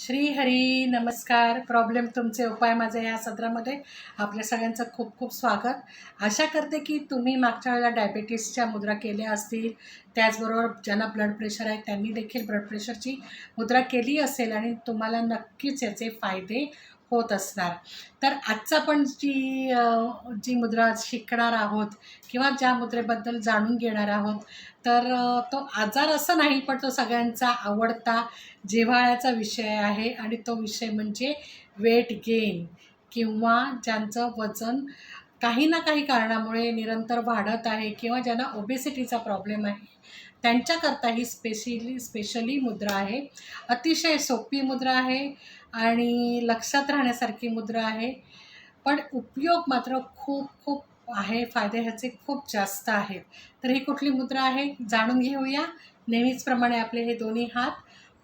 श्री हरी नमस्कार. प्रॉब्लेम तुमचे उपाय माझे या सत्रामध्ये आपल्या सगळ्यांचं खूप खूप स्वागत. आशा करते की तुम्ही मागच्या वेळेला डायबिटीसच्या मुद्रा केल्या असतील, त्याचबरोबर ज्यांना ब्लड प्रेशर आहे त्यांनी देखील ब्लड प्रेशरची मुद्रा केली असेल आणि तुम्हाला नक्कीच याचे फायदे होत असणार. तर आजचा आपण जी मुद्रा शिकणार आहोत किंवा ज्या मुद्रेबद्दल जाणून घेणार आहोत, तर तो आजार असा नाही, पण तो सगळ्यांचा आवडता जिव्हाळ्याचा विषय आहे आणि तो विषय म्हणजे वेट गेन किंवा ज्यांचं वजन काही ना काही कारणामुळे निरंतर वाढत आहे किंवा ज्यांना ओबेसिटीचा प्रॉब्लेम आहे त्यांच्याकरता ही स्पेशली मुद्रा आहे. अतिशय सोपी मुद्रा आहे आणि लक्षात राहण्यासारखी मुद्रा आहे, पण उपयोग मात्र खूप खूप आहे. फायदे ह्याचे खूप जास्त आहेत. तर ही कुठली मुद्रा आहे जाणून घेऊया. नेहमीचप्रमाणे आपले हे दोन्ही हात,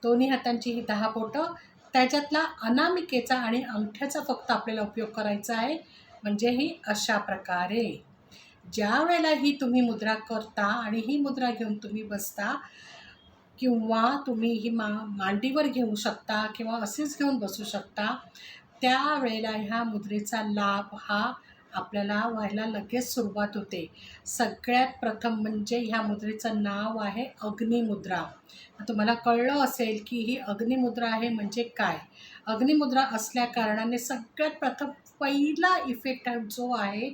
दोन्ही हातांची ही 10 बोटं, त्याच्यातला अनामिकेचा आणि अंगठ्याचा फक्त आपल्याला उपयोग करायचा आहे. म्हणजे ही अशा प्रकारे ज्या वेळेला ही तुम्ही मुद्रा करता आणि ही मुद्रा घेऊन तुम्ही बसता किंवा तुम्ही ही मांडीवर घेऊ शकता किंवा असेच घेऊन बसू शकता, त्यावेळेला ह्या मुद्रेचा लाभ हा आपल्याला व्हायला लगेच सुरुवात होते. सगळ्यात प्रथम म्हणजे ह्या मुद्रेचं नाव आहे अग्निमुद्रा. तुम्हाला कळलं असेल की ही अग्निमुद्रा आहे म्हणजे काय. अग्निमुद्रा असल्या कारणाने सगळ्यात प्रथम पहिला इफेक्ट जो आहे,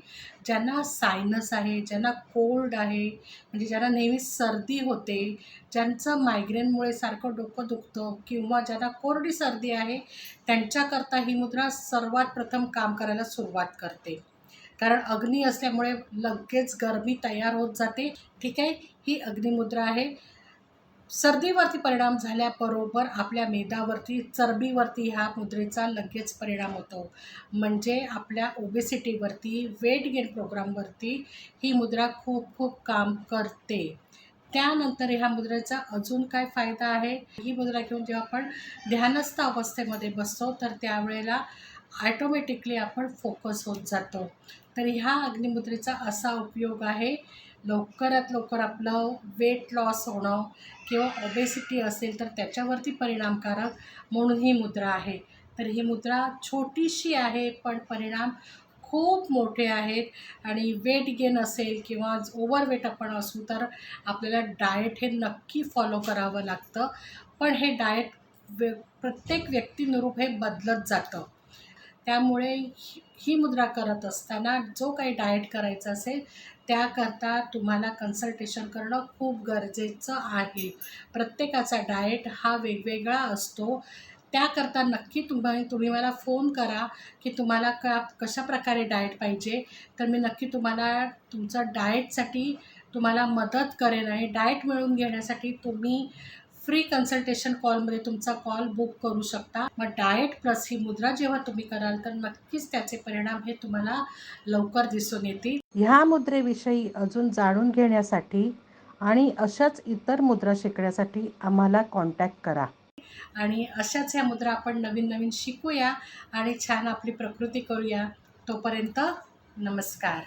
ज्यांना सायनस आहे, ज्यांना कोल्ड आहे, म्हणजे ज्यांना नेहमी सर्दी होते, ज्यांचं मायग्रेनमुळे सारखं डोकं दुखतं किंवा ज्यांना कोरडी सर्दी आहे, त्यांच्याकरता ही मुद्रा सर्वात प्रथम काम करायला सुरुवात करते. कारण अग्नी असल्यामुळे लगेच गरमी तयार होत जाते. ठीक आहे, ही अग्निमुद्रा आहे. सर्दीवरती परिणाम झाल्याबरोबर आपल्या मेदावरती, चरबीवरती ह्या मुद्रेचा लगेच परिणाम होतो. म्हणजे आपल्या ओबेसिटीवरती, वेट गेन प्रोग्रामवरती ही मुद्रा खूप खूप काम करते. त्यानंतर ह्या मुद्रेचा अजून काय फायदा आहे, ही मुद्रा घेऊन जेव्हा आपण ध्यानस्थ अवस्थेमध्ये बसतो तर त्यावेळेला ॲटोमॅटिकली आपण फोकस होत जातो. तर ह्या अग्निमुद्रेचा असा उपयोग आहे, लवकरात लवकर आपलं वेट लॉस होणं किंवा ओबेसिटी असेल तर त्याच्यावरती परिणामकारक म्हणून ही मुद्रा आहे. तर ही मुद्रा छोटीशी आहे पण परिणाम खूप मोठे आहेत. आणि वेट गेन असेल किंवा ओव्हरवेट आपण असू तर आपल्याला डाएट हे नक्की फॉलो करावं लागतं. पण हे डाएट प्रत्येक व्यक्तीनुरूप हे बदलत जातं. त्यामुळे ही मुद्रा करत असताना जो काही डाएट करायचा असेल त्याकरता तुम्हाला कन्सल्टेशन करणं खूप गरजेचं आहे. प्रत्येकाचा डाएट हा वेगवेगळा असतो. त्याकरता नक्की तुम्ही मला फोन करा की तुम्हाला कशाप्रकारे डाएट पाहिजे, तर मी नक्की तुम्हाला तुमचा डाएटसाठी तुम्हाला मदत करेन. आणि डाएट मिळवून घेण्यासाठी तुम्ही फ्री कन्सल्टेशन कॉलमध्ये तुमचा कॉल बुक करू शकता. मग डाएट प्लस ही मुद्रा जेव्हा तुम्ही कराल तर नक्कीच त्याचे परिणाम हे तुम्हाला लवकर दिसून येतील. ह्या मुद्रेविषयी अजून जाणून घेण्यासाठी आणि अशाच इतर मुद्रा शिकण्यासाठी आम्हाला कॉन्टॅक्ट करा. आणि अशाच ह्या मुद्रा आपण नवीन नवीन शिकूया आणि छान आपली प्रकृती करूया. तोपर्यंत नमस्कार.